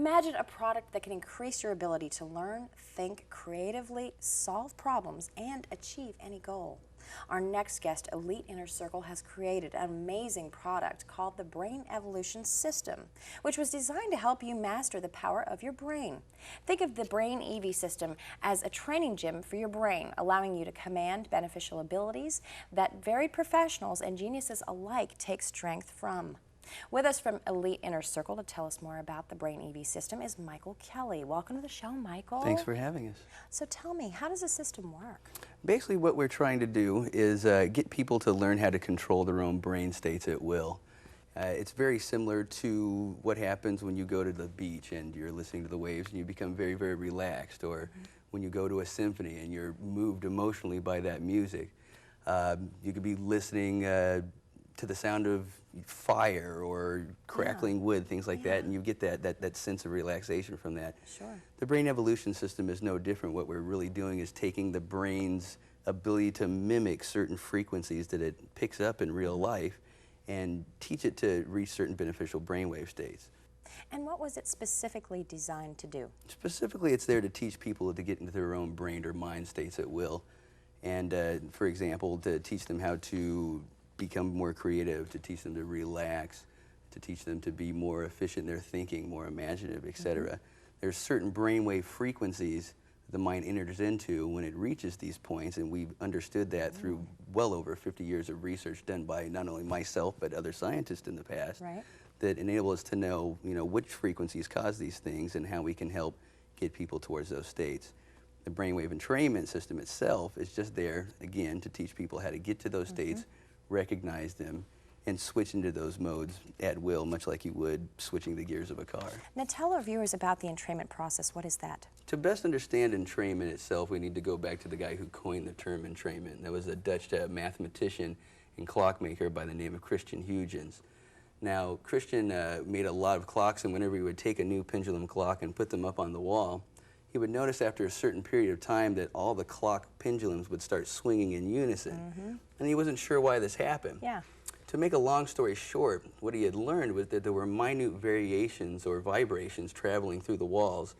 Imagine a product that can increase your ability to learn, think creatively, solve problems, and achieve any goal. Our next guest, Elite Inner Circle, has created an amazing product called the Brain Evolution System, which was designed to help you master the power of your brain. Think of the BrainEv system as a training gym for your brain, allowing you to command beneficial abilities that varied professionals and geniuses alike take strength from. With us from Elite Inner Circle to tell us more about the BrainEv system is Michael Kelly. Welcome to the show, Michael. Thanks for having us. So tell me, how does the system work? Basically what we're trying to do is get people to learn how to control their own brain states at will. It's very similar to what happens when you go to the beach and you're listening to the waves and you become very, very relaxed, or when you go to a symphony and you're moved emotionally by that music. You could be listening to the sound of fire or crackling wood, things like that, and you get that sense of relaxation from that. Sure. The Brain Evolution System is no different. What we're really doing is taking the brain's ability to mimic certain frequencies that it picks up in real life and teach it to reach certain beneficial brainwave states. And what was it specifically designed to do? Specifically, it's there to teach people to get into their own brain or mind states at will. And for example, to teach them how to become more creative, to teach them to relax, to teach them to be more efficient in their thinking, more imaginative, etc. There's certain brainwave frequencies the mind enters into when it reaches these points, and we've understood that through well over 50 years of research done by not only myself but other scientists in the past, that enable us to know, which frequencies cause these things and how we can help get people towards those states. The brainwave entrainment system itself is just there, again, to teach people how to get to those states, recognize them, and switch into those modes at will, much like you would switching the gears of a car. Now tell our viewers about the entrainment process. What is that? To best understand entrainment itself, we need to go back to the guy who coined the term entrainment. That was a Dutch mathematician and clockmaker by the name of Christian Huygens. Now, Christian made a lot of clocks, and whenever he would take a new pendulum clock and put them up on the wall, he would notice after a certain period of time that all the clock pendulums would start swinging in unison. And he wasn't sure why this happened. To make a long story short, what he had learned was that there were minute variations or vibrations traveling through the walls,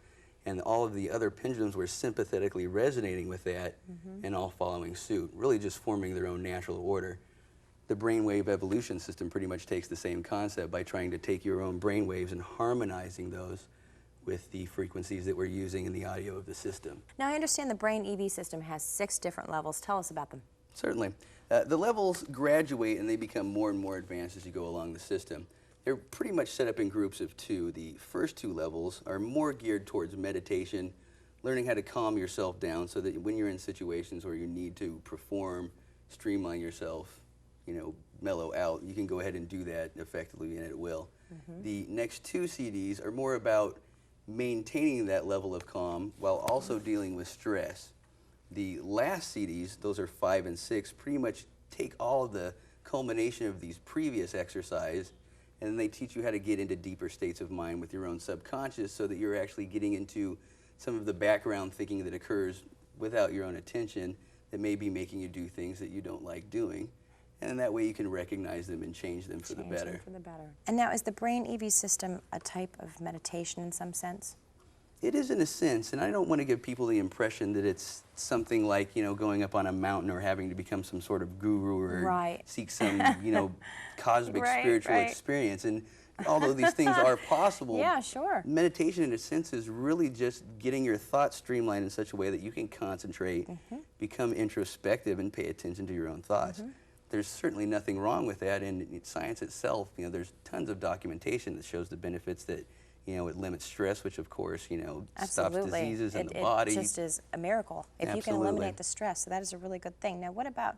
and all of the other pendulums were sympathetically resonating with that and all following suit, really just forming their own natural order. The brainwave evolution system pretty much takes the same concept by trying to take your own brainwaves and harmonizing those with the frequencies that we're using in the audio of the system. Now I understand the BrainEv system has 6 different levels. Tell us about them. Certainly. The levels graduate and they become more and more advanced as you go along the system. They're pretty much set up in groups of 2. The first 2 levels are more geared towards meditation, learning how to calm yourself down so that when you're in situations where you need to perform, streamline yourself, mellow out, you can go ahead and do that effectively and at will. The next 2 CDs are more about maintaining that level of calm while also dealing with stress. The last CDs, those are 5 and 6, pretty much take all of the culmination of these previous exercise, and then they teach you how to get into deeper states of mind with your own subconscious so that you're actually getting into some of the background thinking that occurs without your own attention that may be making you do things that you don't like doing. And that way you can recognize them and change them for the better. And now, is the BrainEv system a type of meditation in some sense? It is in a sense, and I don't want to give people the impression that it's something like, going up on a mountain or having to become some sort of guru or seek some, cosmic spiritual experience. And although these things are possible, meditation in a sense is really just getting your thoughts streamlined in such a way that you can concentrate, become introspective, and pay attention to your own thoughts. There's certainly nothing wrong with that, and science itself, there's tons of documentation that shows the benefits that, it limits stress, which of course, stops diseases in the body. It just is a miracle if you can eliminate the stress, so that is a really good thing. Now what about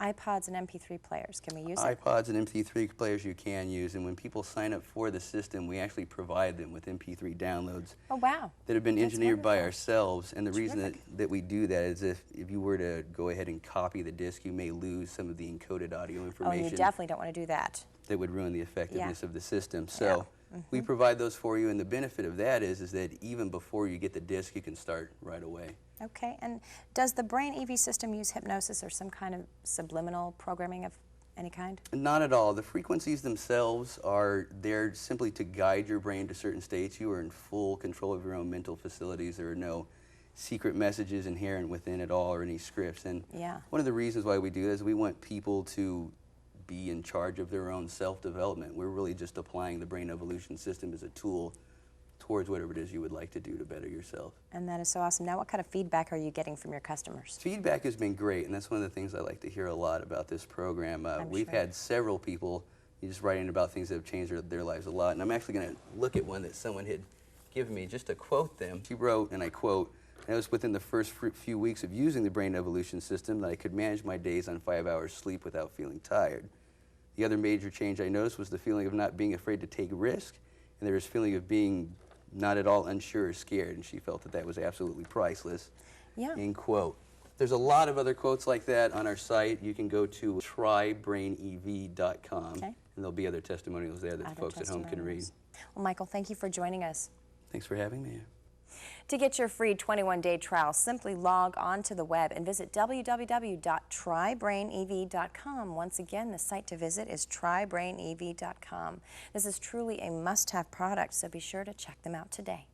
iPods and MP3 players? Can we use it? iPods and MP3 players you can use, and when people sign up for the system, we actually provide them with MP3 downloads that have been engineered by ourselves. And the reason that we do that is if you were to go ahead and copy the disc, you may lose some of the encoded audio information. Oh, you definitely don't want to do that. That would ruin the effectiveness of the system. So we provide those for you, and the benefit of that is that even before you get the disc, you can start right away. Okay, and does the BrainEv system use hypnosis or some kind of subliminal programming of any kind? Not at all. The frequencies themselves are there simply to guide your brain to certain states. You are in full control of your own mental facilities. There are no secret messages inherent within it all or any scripts. And Yeah. one of the reasons why we do this is we want people to be in charge of their own self-development. We're really just applying the brain evolution system as a tool towards whatever it is you would like to do to better yourself. And that is so awesome. Now, what kind of feedback are you getting from your customers? Feedback has been great, and that's one of the things I like to hear a lot about this program. We've sure. had several people just writing about things that have changed their lives a lot, and I'm actually going to look at one that someone had given me just to quote them. She wrote, and I quote, "It was within the first few weeks of using the brain evolution system that I could manage my days on 5 hours sleep without feeling tired. The other major change I noticed was the feeling of not being afraid to take risk, and there was a feeling of being not at all unsure or scared," and she felt that that was absolutely priceless. Yeah. End quote. There's a lot of other quotes like that on our site. You can go to trybbrainev.com, Okay. and there'll be other testimonials there that Other folks at home can read. testimonials. Well, Michael, thank you for joining us. Thanks for having me. To get your free 21-day trial, simply log on to the web and visit www.trybbrainev.com. Once again, the site to visit is trybbrainev.com. This is truly a must-have product, so be sure to check them out today.